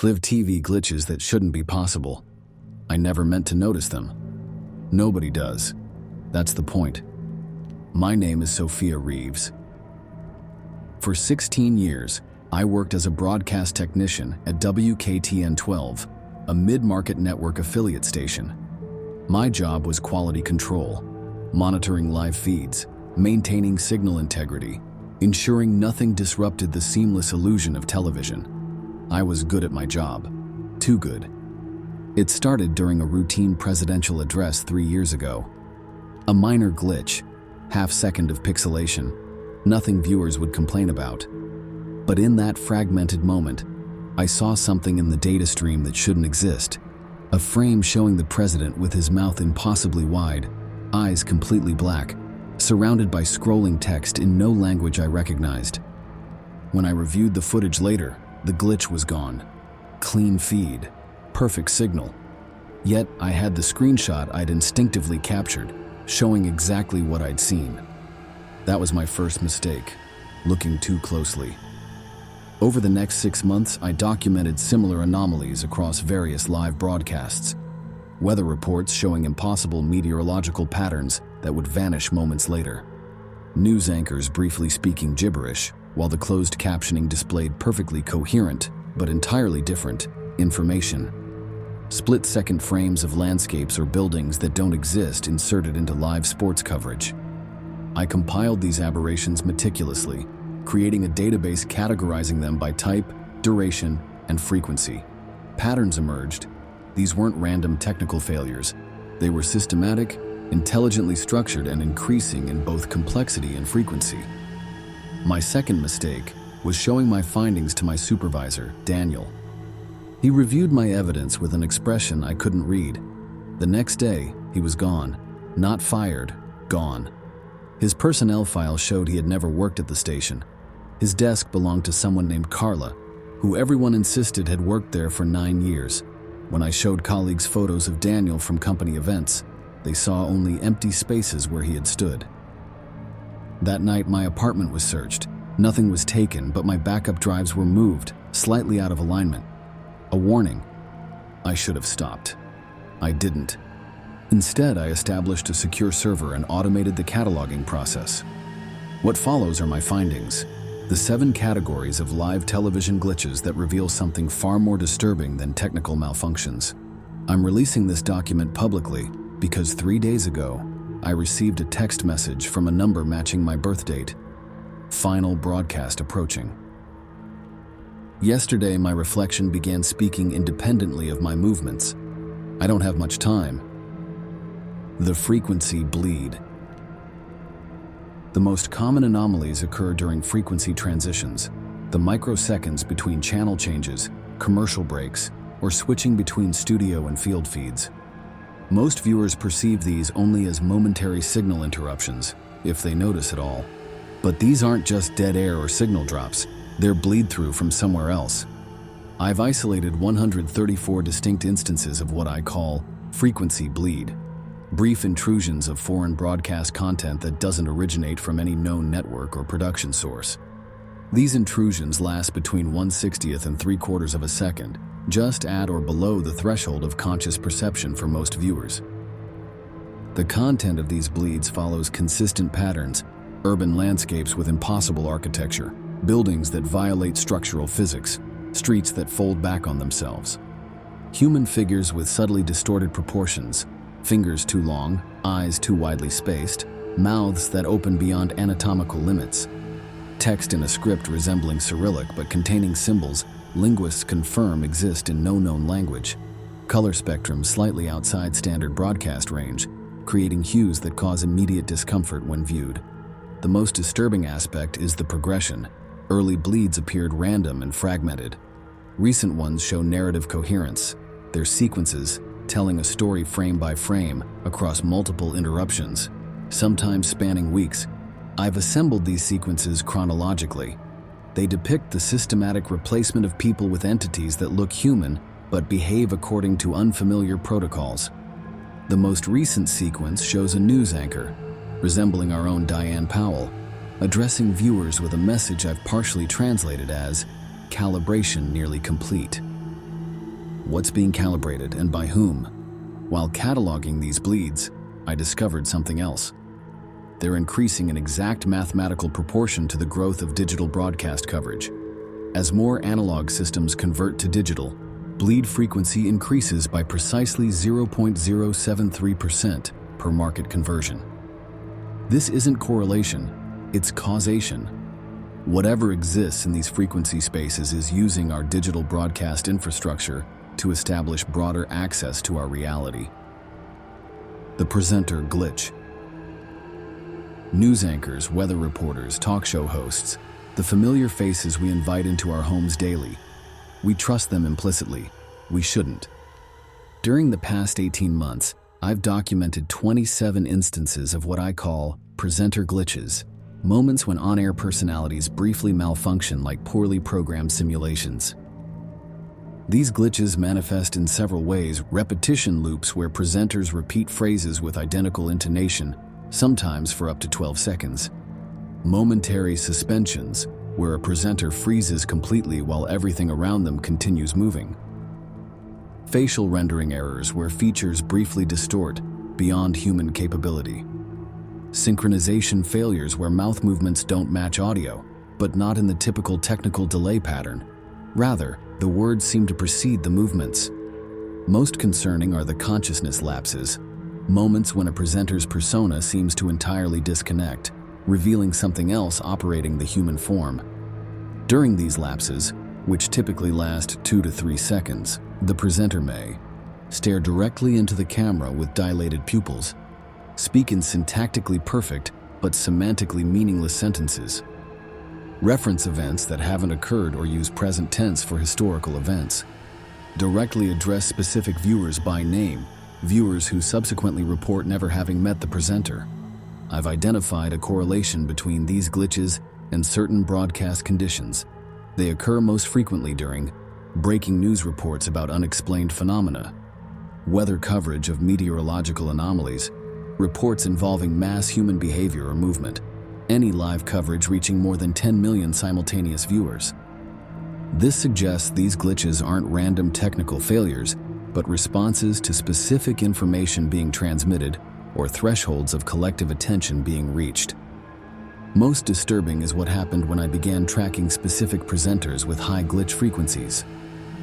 Live TV glitches that shouldn't be possible. I never meant to notice them. Nobody does. That's the point. My name is Sophia Reeves. For 16 years, I worked as a broadcast technician at WKTN 12, a mid-market network affiliate station. My job was quality control, monitoring live feeds, maintaining signal integrity, ensuring nothing disrupted the seamless illusion of television. I was good at my job. Too good. It started during a routine presidential address 3 years ago. A minor glitch, half-second of pixelation, nothing viewers would complain about. But in that fragmented moment, I saw something in the data stream that shouldn't exist. A frame showing the president with his mouth impossibly wide, eyes completely black, surrounded by scrolling text in no language I recognized. When I reviewed the footage later, the glitch was gone. Clean feed, perfect signal. Yet I had the screenshot I'd instinctively captured, showing exactly what I'd seen. That was my first mistake, looking too closely. Over the next 6 months, I documented similar anomalies across various live broadcasts. Weather reports showing impossible meteorological patterns that would vanish moments later. News anchors briefly speaking gibberish, while the closed captioning displayed perfectly coherent, but entirely different, information. Split-second frames of landscapes or buildings that don't exist inserted into live sports coverage. I compiled these aberrations meticulously, creating a database categorizing them by type, duration, and frequency. Patterns emerged. These weren't random technical failures. They were systematic, intelligently structured, and increasing in both complexity and frequency. My second mistake was showing my findings to my supervisor, Daniel. He reviewed my evidence with an expression I couldn't read. The next day, he was gone. Not fired, gone. His personnel file showed he had never worked at the station. His desk belonged to someone named Carla, who everyone insisted had worked there for 9 years. When I showed colleagues photos of Daniel from company events, they saw only empty spaces where he had stood. That night, my apartment was searched. Nothing was taken, but my backup drives were moved, slightly out of alignment. A warning. I should have stopped. I didn't. Instead, I established a secure server and automated the cataloging process. What follows are my findings. The 7 categories of live television glitches that reveal something far more disturbing than technical malfunctions. I'm releasing this document publicly because 3 days ago, I received a text message from a number matching my birth date. Final broadcast approaching. Yesterday, my reflection began speaking independently of my movements. I don't have much time. The frequency bleed. The most common anomalies occur during frequency transitions, the microseconds between channel changes, commercial breaks, or switching between studio and field feeds. Most viewers perceive these only as momentary signal interruptions, if they notice at all. But these aren't just dead air or signal drops, they're bleed-through from somewhere else. I've isolated 134 distinct instances of what I call frequency bleed. Brief intrusions of foreign broadcast content that doesn't originate from any known network or production source. These intrusions last between 1/60th and 3/4 of a second, just at or below the threshold of conscious perception for most viewers. The content of these bleeds follows consistent patterns: urban landscapes with impossible architecture, buildings that violate structural physics, streets that fold back on themselves, human figures with subtly distorted proportions, fingers too long, eyes too widely spaced, mouths that open beyond anatomical limits, text in a script resembling Cyrillic but containing symbols linguists confirm exist in no known language, color spectrum slightly outside standard broadcast range, creating hues that cause immediate discomfort when viewed. The most disturbing aspect is the progression. Early bleeds appeared random and fragmented. Recent ones show narrative coherence, their sequences telling a story frame by frame across multiple interruptions, sometimes spanning weeks. I've assembled these sequences chronologically. They depict the systematic replacement of people with entities that look human but behave according to unfamiliar protocols. The most recent sequence shows a news anchor, resembling our own Diane Powell, addressing viewers with a message I've partially translated as "calibration nearly complete." What's being calibrated and by whom? While cataloging these bleeds, I discovered something else. They're increasing in exact mathematical proportion to the growth of digital broadcast coverage. As more analog systems convert to digital, bleed frequency increases by precisely 0.073% per market conversion. This isn't correlation, it's causation. Whatever exists in these frequency spaces is using our digital broadcast infrastructure to establish broader access to our reality. The presenter glitch. News anchors, weather reporters, talk show hosts, the familiar faces we invite into our homes daily. We trust them implicitly. We shouldn't. During the past 18 months, I've documented 27 instances of what I call presenter glitches, moments when on-air personalities briefly malfunction like poorly programmed simulations. These glitches manifest in several ways: repetition loops where presenters repeat phrases with identical intonation, sometimes for up to 12 seconds. Momentary suspensions, where a presenter freezes completely while everything around them continues moving. Facial rendering errors, where features briefly distort beyond human capability. Synchronization failures, where mouth movements don't match audio, but not in the typical technical delay pattern. Rather, the words seem to precede the movements. Most concerning are the consciousness lapses, moments when a presenter's persona seems to entirely disconnect, revealing something else operating the human form. During these lapses, which typically last 2 to 3 seconds, the presenter may stare directly into the camera with dilated pupils, speak in syntactically perfect but semantically meaningless sentences, reference events that haven't occurred or use present tense for historical events, directly address specific viewers by name, viewers who subsequently report never having met the presenter. I've identified a correlation between these glitches and certain broadcast conditions. They occur most frequently during breaking news reports about unexplained phenomena, weather coverage of meteorological anomalies, reports involving mass human behavior or movement, any live coverage reaching more than 10 million simultaneous viewers. This suggests these glitches aren't random technical failures, but responses to specific information being transmitted or thresholds of collective attention being reached. Most disturbing is what happened when I began tracking specific presenters with high glitch frequencies.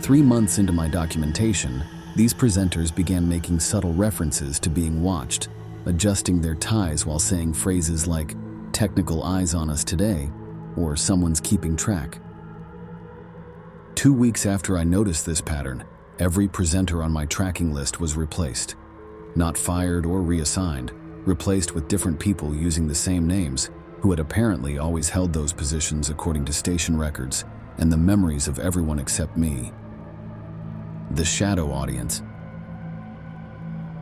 3 months into my documentation, these presenters began making subtle references to being watched, adjusting their ties while saying phrases like, "technical eyes on us today," or "someone's keeping track." 2 weeks after I noticed this pattern, every presenter on my tracking list was replaced. Not fired or reassigned, replaced with different people using the same names, who had apparently always held those positions according to station records and the memories of everyone except me. The shadow audience.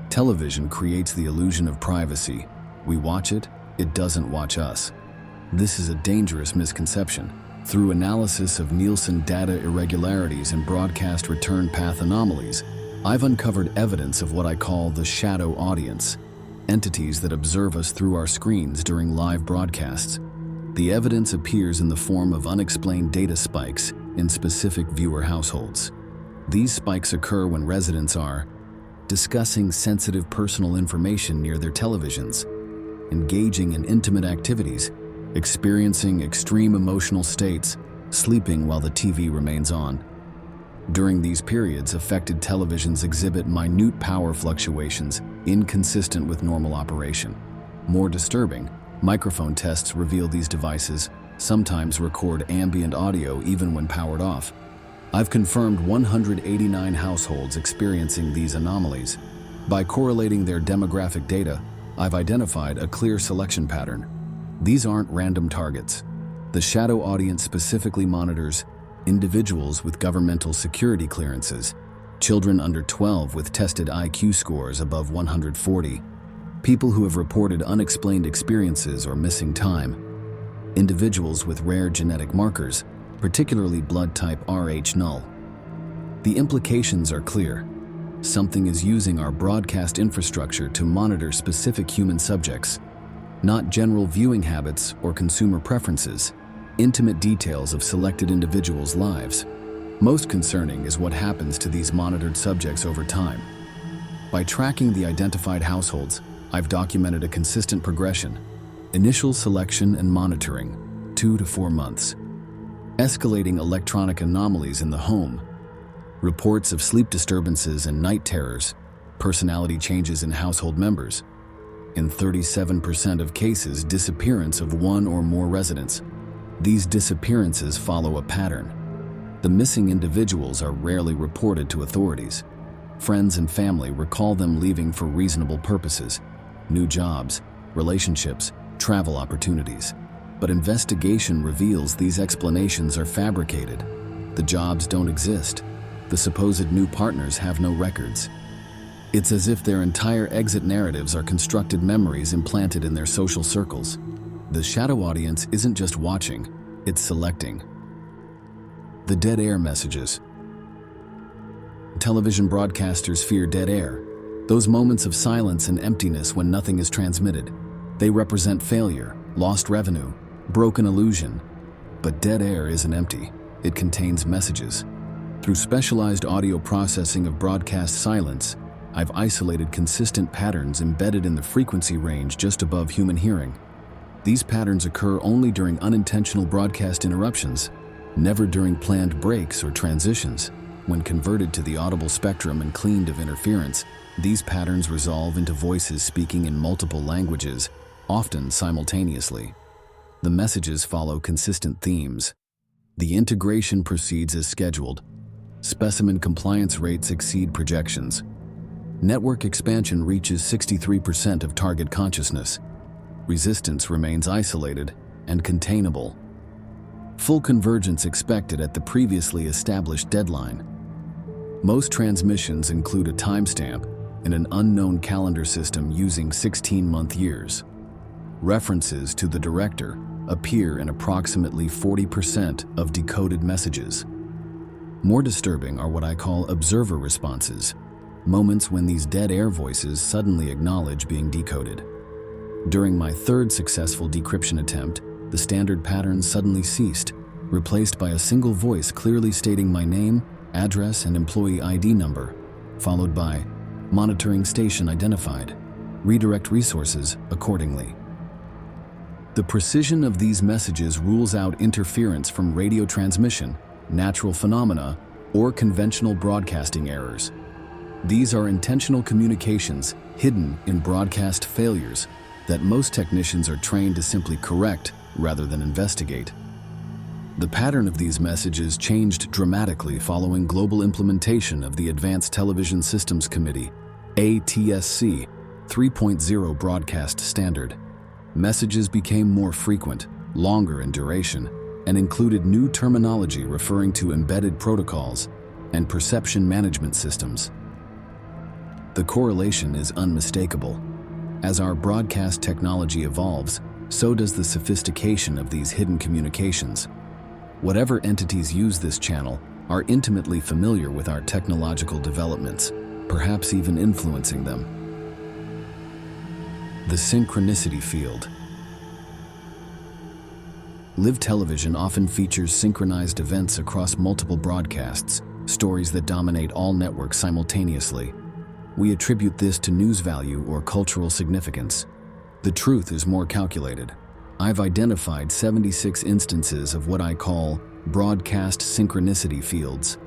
Television creates the illusion of privacy. We watch it, it doesn't watch us. This is a dangerous misconception. Through analysis of Nielsen data irregularities and broadcast return path anomalies, I've uncovered evidence of what I call the shadow audience, entities that observe us through our screens during live broadcasts. The evidence appears in the form of unexplained data spikes in specific viewer households. These spikes occur when residents are discussing sensitive personal information near their televisions, engaging in intimate activities, experiencing extreme emotional states, sleeping while the TV remains on. During these periods, affected televisions exhibit minute power fluctuations inconsistent with normal operation. More disturbing, microphone tests reveal these devices sometimes record ambient audio even when powered off. I've confirmed 189 households experiencing these anomalies. By correlating their demographic data, I've identified a clear selection pattern. These aren't random targets. The shadow audience specifically monitors individuals with governmental security clearances, children under 12 with tested IQ scores above 140, people who have reported unexplained experiences or missing time, individuals with rare genetic markers, particularly blood type Rh null. The implications are clear. Something is using our broadcast infrastructure to monitor specific human subjects, not general viewing habits or consumer preferences, intimate details of selected individuals' lives. Most concerning is what happens to these monitored subjects over time. By tracking the identified households, I've documented a consistent progression. Initial selection and monitoring, 2 to 4 months. Escalating electronic anomalies in the home. Reports of sleep disturbances and night terrors. Personality changes in household members. In 37% of cases, disappearance of one or more residents. These disappearances follow a pattern. The missing individuals are rarely reported to authorities. Friends and family recall them leaving for reasonable purposes, new jobs, relationships, travel opportunities. But investigation reveals these explanations are fabricated. The jobs don't exist. The supposed new partners have no records. It's as if their entire exit narratives are constructed memories implanted in their social circles. The shadow audience isn't just watching, it's selecting. The dead air messages. Television broadcasters fear dead air, those moments of silence and emptiness when nothing is transmitted. They represent failure, lost revenue, broken illusion. But dead air isn't empty, it contains messages. Through specialized audio processing of broadcast silence, I've isolated consistent patterns embedded in the frequency range just above human hearing. These patterns occur only during unintentional broadcast interruptions, never during planned breaks or transitions. When converted to the audible spectrum and cleaned of interference, these patterns resolve into voices speaking in multiple languages, often simultaneously. The messages follow consistent themes. The integration proceeds as scheduled. Specimen compliance rates exceed projections. Network expansion reaches 63% of target consciousness. Resistance remains isolated and containable. Full convergence expected at the previously established deadline. Most transmissions include a timestamp in an unknown calendar system using 16-month years. References to the director appear in approximately 40% of decoded messages. More disturbing are what I call observer responses, moments when these dead air voices suddenly acknowledge being decoded. During my third successful decryption attempt, the standard pattern suddenly ceased, replaced by a single voice clearly stating my name, address, and employee ID number, followed by monitoring station identified. Redirect resources accordingly. The precision of these messages rules out interference from radio transmission, natural phenomena, or conventional broadcasting errors. These are intentional communications hidden in broadcast failures that most technicians are trained to simply correct rather than investigate. The pattern of these messages changed dramatically following global implementation of the Advanced Television Systems Committee, ATSC 3.0 broadcast standard. Messages became more frequent, longer in duration, and included new terminology referring to embedded protocols and perception management systems. The correlation is unmistakable. As our broadcast technology evolves, so does the sophistication of these hidden communications. Whatever entities use this channel are intimately familiar with our technological developments, perhaps even influencing them. The synchronicity field. Live television often features synchronized events across multiple broadcasts, stories that dominate all networks simultaneously. We attribute this to news value or cultural significance. The truth is more calculated. I've identified 76 instances of what I call broadcast synchronicity fields,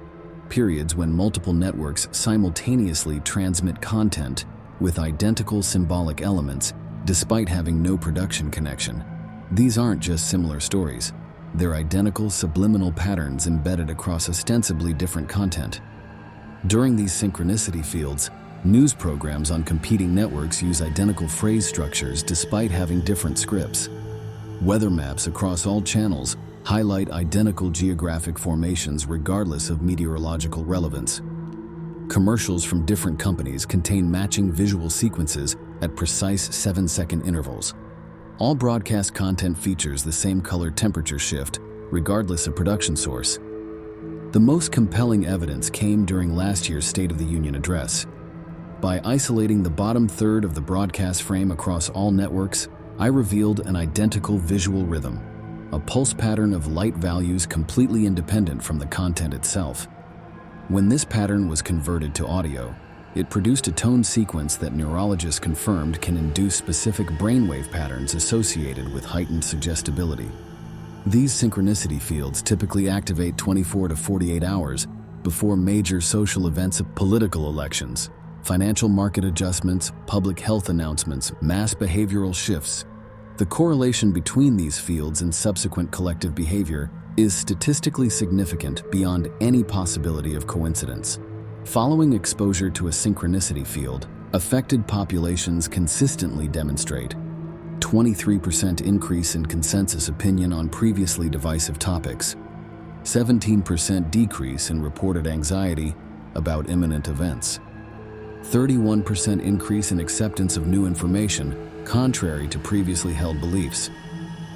periods when multiple networks simultaneously transmit content with identical symbolic elements despite having no production connection. These aren't just similar stories. They're identical subliminal patterns embedded across ostensibly different content. During these synchronicity fields, news programs on competing networks use identical phrase structures despite having different scripts. Weather maps across all channels highlight identical geographic formations regardless of meteorological relevance. Commercials from different companies contain matching visual sequences at precise 7-second intervals. All broadcast content features the same color temperature shift, regardless of production source. The most compelling evidence came during last year's State of the Union address. By isolating the bottom third of the broadcast frame across all networks, I revealed an identical visual rhythm. a pulse pattern of light values completely independent from the content itself. When this pattern was converted to audio, it produced a tone sequence that neurologists confirmed can induce specific brainwave patterns associated with heightened suggestibility. These synchronicity fields typically activate 24 to 48 hours before major social events, political elections, financial market adjustments, public health announcements, mass behavioral shifts. The correlation between these fields and subsequent collective behavior is statistically significant beyond any possibility of coincidence. Following exposure to a synchronicity field, affected populations consistently demonstrate 23% increase in consensus opinion on previously divisive topics, 17% decrease in reported anxiety about imminent events, 31% increase in acceptance of new information contrary to previously held beliefs.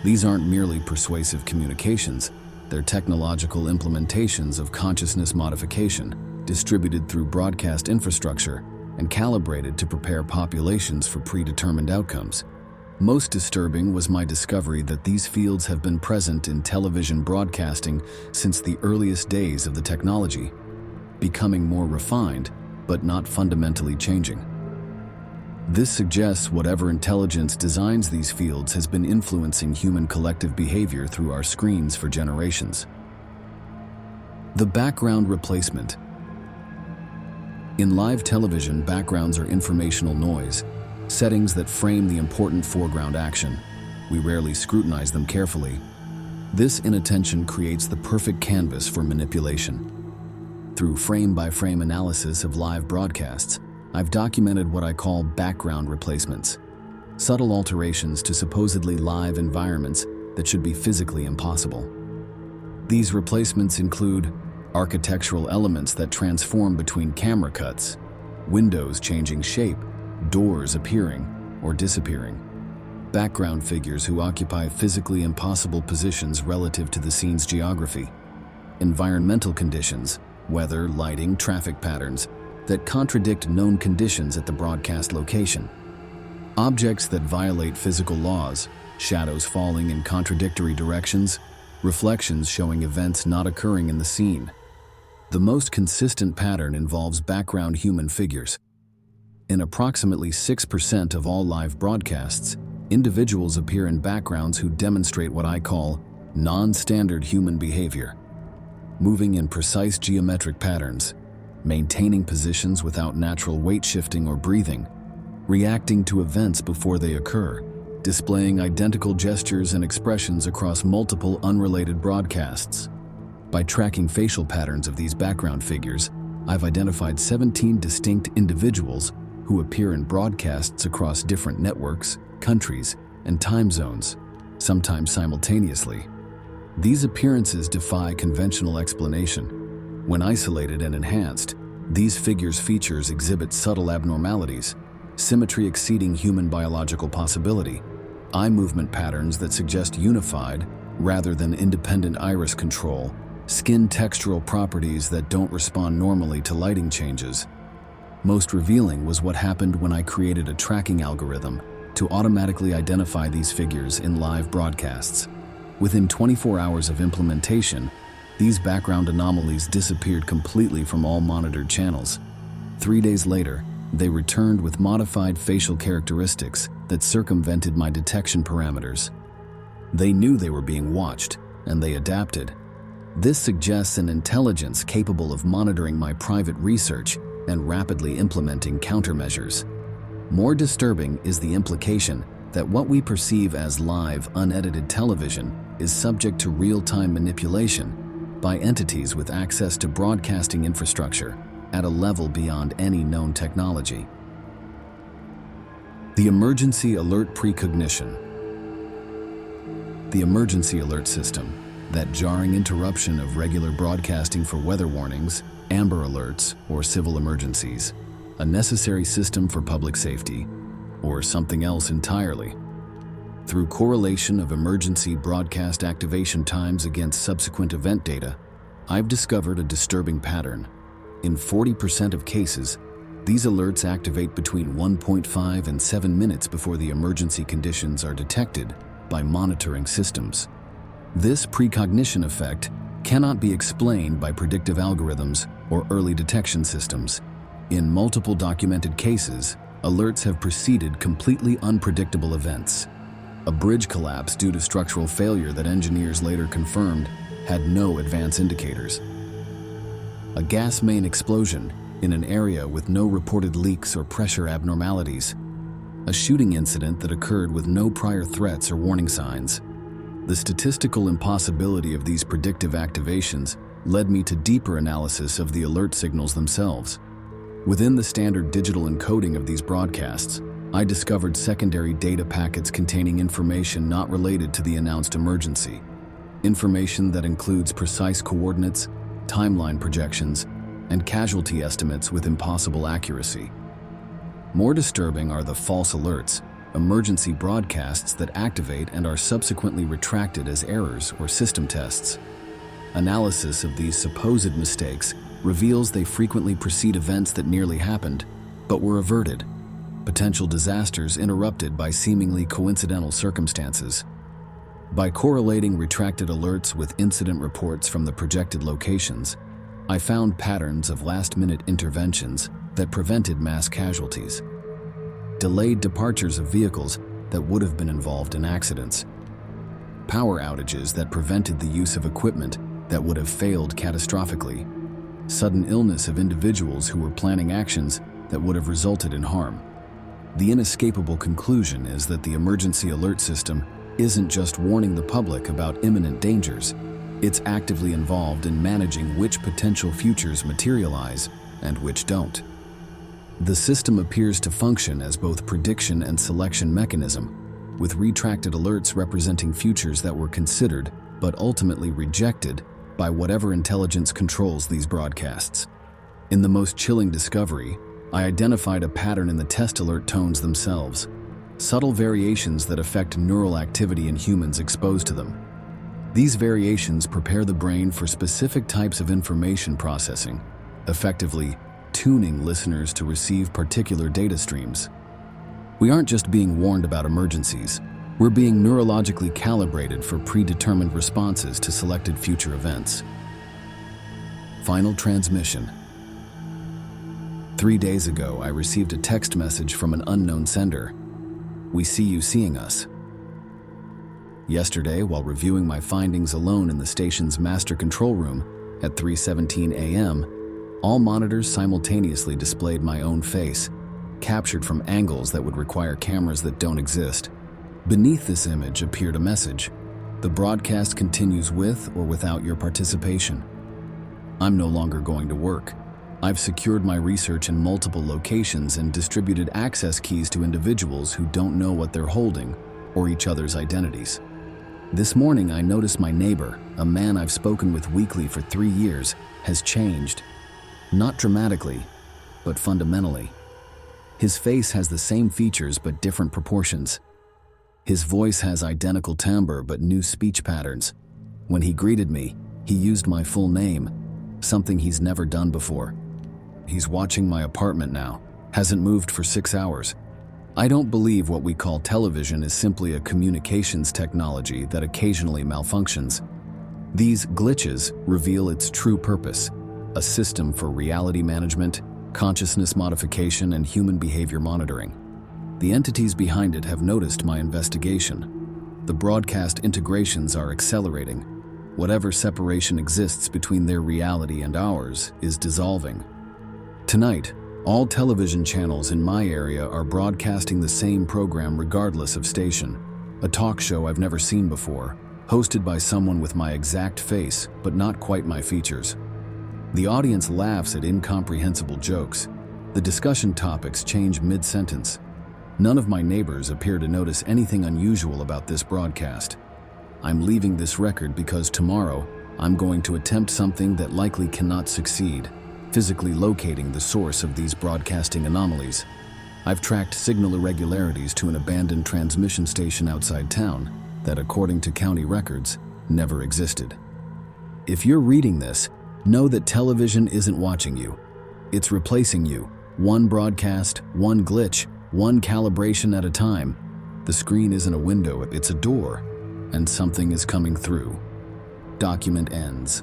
These aren't merely persuasive communications, they're technological implementations of consciousness modification, distributed through broadcast infrastructure and calibrated to prepare populations for predetermined outcomes. Most disturbing was my discovery that these fields have been present in television broadcasting since the earliest days of the technology, becoming more refined, but not fundamentally changing. This suggests whatever intelligence designs these fields has been influencing human collective behavior through our screens for generations. The background replacement. In live television, backgrounds are informational noise, settings that frame the important foreground action. We rarely scrutinize them carefully. This inattention creates the perfect canvas for manipulation. Through frame-by-frame analysis of live broadcasts, I've documented what I call background replacements, subtle alterations to supposedly live environments that should be physically impossible. These replacements include architectural elements that transform between camera cuts, windows changing shape, doors appearing or disappearing, background figures who occupy physically impossible positions relative to the scene's geography, environmental conditions, weather, lighting, traffic patterns that contradict known conditions at the broadcast location, objects that violate physical laws, shadows falling in contradictory directions, reflections showing events not occurring in the scene. The most consistent pattern involves background human figures. In approximately 6% of all live broadcasts, individuals appear in backgrounds who demonstrate what I call non-standard human behavior, moving in precise geometric patterns, maintaining positions without natural weight shifting or breathing, reacting to events before they occur, displaying identical gestures and expressions across multiple unrelated broadcasts. By tracking facial patterns of these background figures, I've identified 17 distinct individuals who appear in broadcasts across different networks, countries, and time zones, sometimes simultaneously. These appearances defy conventional explanation. When isolated and enhanced, these figures' features exhibit subtle abnormalities, symmetry exceeding human biological possibility, eye movement patterns that suggest unified rather than independent iris control, skin textural properties that don't respond normally to lighting changes. Most revealing was what happened when I created a tracking algorithm to automatically identify these figures in live broadcasts. Within 24 hours of implementation, these background anomalies disappeared completely from all monitored channels. 3 days later, they returned with modified facial characteristics that circumvented my detection parameters. They knew they were being watched, and they adapted. This suggests an intelligence capable of monitoring my private research and rapidly implementing countermeasures. More disturbing is the implication that what we perceive as live, unedited television is subject to real-time manipulation by entities with access to broadcasting infrastructure at a level beyond any known technology. The emergency alert precognition. The emergency alert system, that jarring interruption of regular broadcasting for weather warnings, amber alerts, or civil emergencies, a necessary system for public safety, or something else entirely. Through correlation of emergency broadcast activation times against subsequent event data, I've discovered a disturbing pattern. In 40% of cases, these alerts activate between 1.5 and 7 minutes before the emergency conditions are detected by monitoring systems. This precognition effect cannot be explained by predictive algorithms or early detection systems. In multiple documented cases, alerts have preceded completely unpredictable events. A bridge collapse due to structural failure that engineers later confirmed had no advance indicators. A gas main explosion in an area with no reported leaks or pressure abnormalities. A shooting incident that occurred with no prior threats or warning signs. The statistical impossibility of these predictive activations led me to deeper analysis of the alert signals themselves. Within the standard digital encoding of these broadcasts, I discovered secondary data packets containing information not related to the announced emergency. Information that includes precise coordinates, timeline projections, and casualty estimates with impossible accuracy. More disturbing are the false alerts, emergency broadcasts that activate and are subsequently retracted as errors or system tests. Analysis of these supposed mistakes reveals they frequently precede events that nearly happened, but were averted. Potential disasters interrupted by seemingly coincidental circumstances. By correlating retracted alerts with incident reports from the projected locations, I found patterns of last-minute interventions that prevented mass casualties. Delayed departures of vehicles that would have been involved in accidents. Power outages that prevented the use of equipment that would have failed catastrophically. Sudden illness of individuals who were planning actions that would have resulted in harm. The inescapable conclusion is that the emergency alert system isn't just warning the public about imminent dangers, it's actively involved in managing which potential futures materialize and which don't. The system appears to function as both prediction and selection mechanism, with retracted alerts representing futures that were considered but ultimately rejected by whatever intelligence controls these broadcasts. In the most chilling discovery, I identified a pattern in the test alert tones themselves, subtle variations that affect neural activity in humans exposed to them. These variations prepare the brain for specific types of information processing, effectively tuning listeners to receive particular data streams. We aren't just being warned about emergencies, we're being neurologically calibrated for predetermined responses to selected future events. Final transmission. 3 days ago, I received a text message from an unknown sender. We see you seeing us. Yesterday, while reviewing my findings alone in the station's master control room at 3:17 a.m., all monitors simultaneously displayed my own face, captured from angles that would require cameras that don't exist. Beneath this image appeared a message. The broadcast continues with or without your participation. I'm no longer going to work. I've secured my research in multiple locations and distributed access keys to individuals who don't know what they're holding or each other's identities. This morning, I noticed my neighbor, a man I've spoken with weekly for 3 years, has changed. Not dramatically, but fundamentally. His face has the same features but different proportions. His voice has identical timbre but new speech patterns. When he greeted me, he used my full name, something he's never done before. He's watching my apartment now, hasn't moved for 6 hours. I don't believe what we call television is simply a communications technology that occasionally malfunctions. These glitches reveal its true purpose, a system for reality management, consciousness modification, and human behavior monitoring. The entities behind it have noticed my investigation. The broadcast integrations are accelerating. Whatever separation exists between their reality and ours is dissolving. Tonight, all television channels in my area are broadcasting the same program regardless of station, a talk show I've never seen before, hosted by someone with my exact face but not quite my features. The audience laughs at incomprehensible jokes. The discussion topics change mid-sentence. None of my neighbors appear to notice anything unusual about this broadcast. I'm leaving this record because tomorrow I'm going to attempt something that likely cannot succeed, physically locating the source of these broadcasting anomalies. I've tracked signal irregularities to an abandoned transmission station outside town that, according to county records, never existed. If you're reading this, know that television isn't watching you. It's replacing you, one broadcast, one glitch, one calibration at a time. The screen isn't a window, it's a door. and something is coming through. Document ends.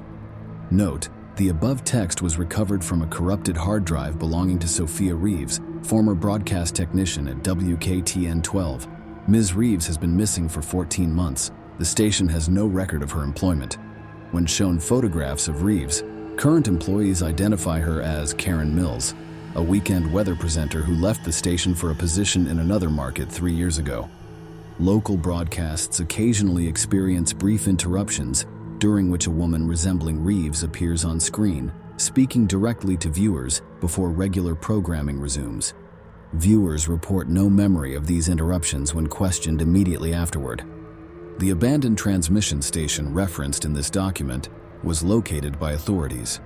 Note, the above text was recovered from a corrupted hard drive belonging to Sophia Reeves, former broadcast technician at WKTN 12. Ms. Reeves has been missing for 14 months. The station has no record of her employment. When shown photographs of Reeves, current employees identify her as Karen Mills, a weekend weather presenter who left the station for a position in another market 3 years ago. Local broadcasts occasionally experience brief interruptions, during which a woman resembling Reeves appears on screen, speaking directly to viewers before regular programming resumes. Viewers report no memory of these interruptions when questioned immediately afterward. The abandoned transmission station referenced in this document was located by authorities.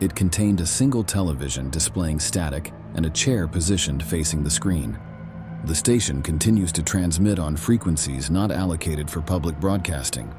It contained a single television displaying static and a chair positioned facing the screen. The station continues to transmit on frequencies not allocated for public broadcasting.